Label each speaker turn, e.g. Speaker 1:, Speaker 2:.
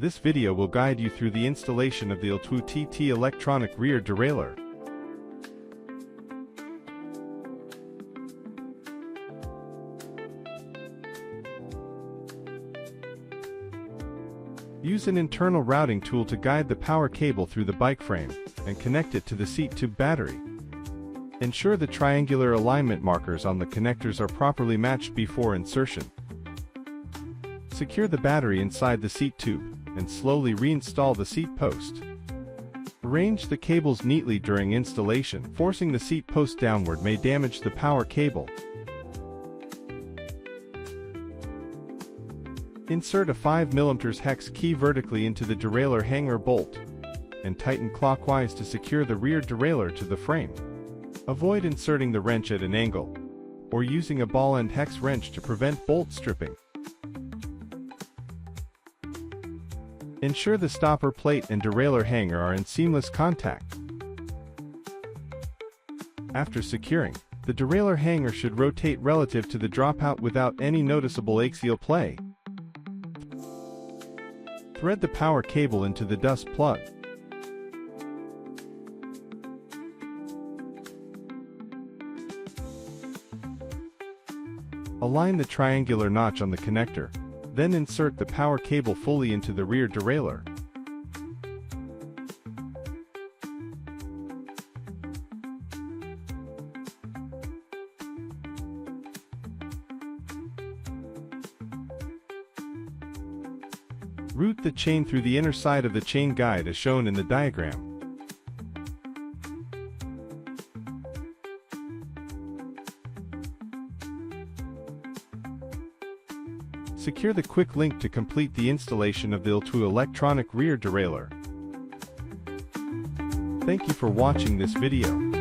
Speaker 1: This video will guide you through the installation of the L-TWOO TT electronic rear derailleur. Use an internal routing tool to guide the power cable through the bike frame and connect it to the seat tube battery. Ensure the triangular alignment markers on the connectors are properly matched before insertion. Secure the battery inside the seat tube and slowly reinstall the seat post. Arrange the cables neatly during installation. Forcing the seat post downward may damage the power cable. Insert a 5mm hex key vertically into the derailleur hanger bolt and tighten clockwise to secure the rear derailleur to the frame. Avoid inserting the wrench at an angle or using a ball end hex wrench to prevent bolt stripping. Ensure the stopper plate and derailleur hanger are in seamless contact. After securing, the derailleur hanger should rotate relative to the dropout without any noticeable axial play. Thread the power cable into the dust plug. Align the triangular notch on the connector, then insert the power cable fully into the rear derailleur. Route the chain through the inner side of the chain guide as shown in the diagram. Secure the quick link to complete the installation of the L-TWOO electronic rear derailleur. Thank you for watching this video.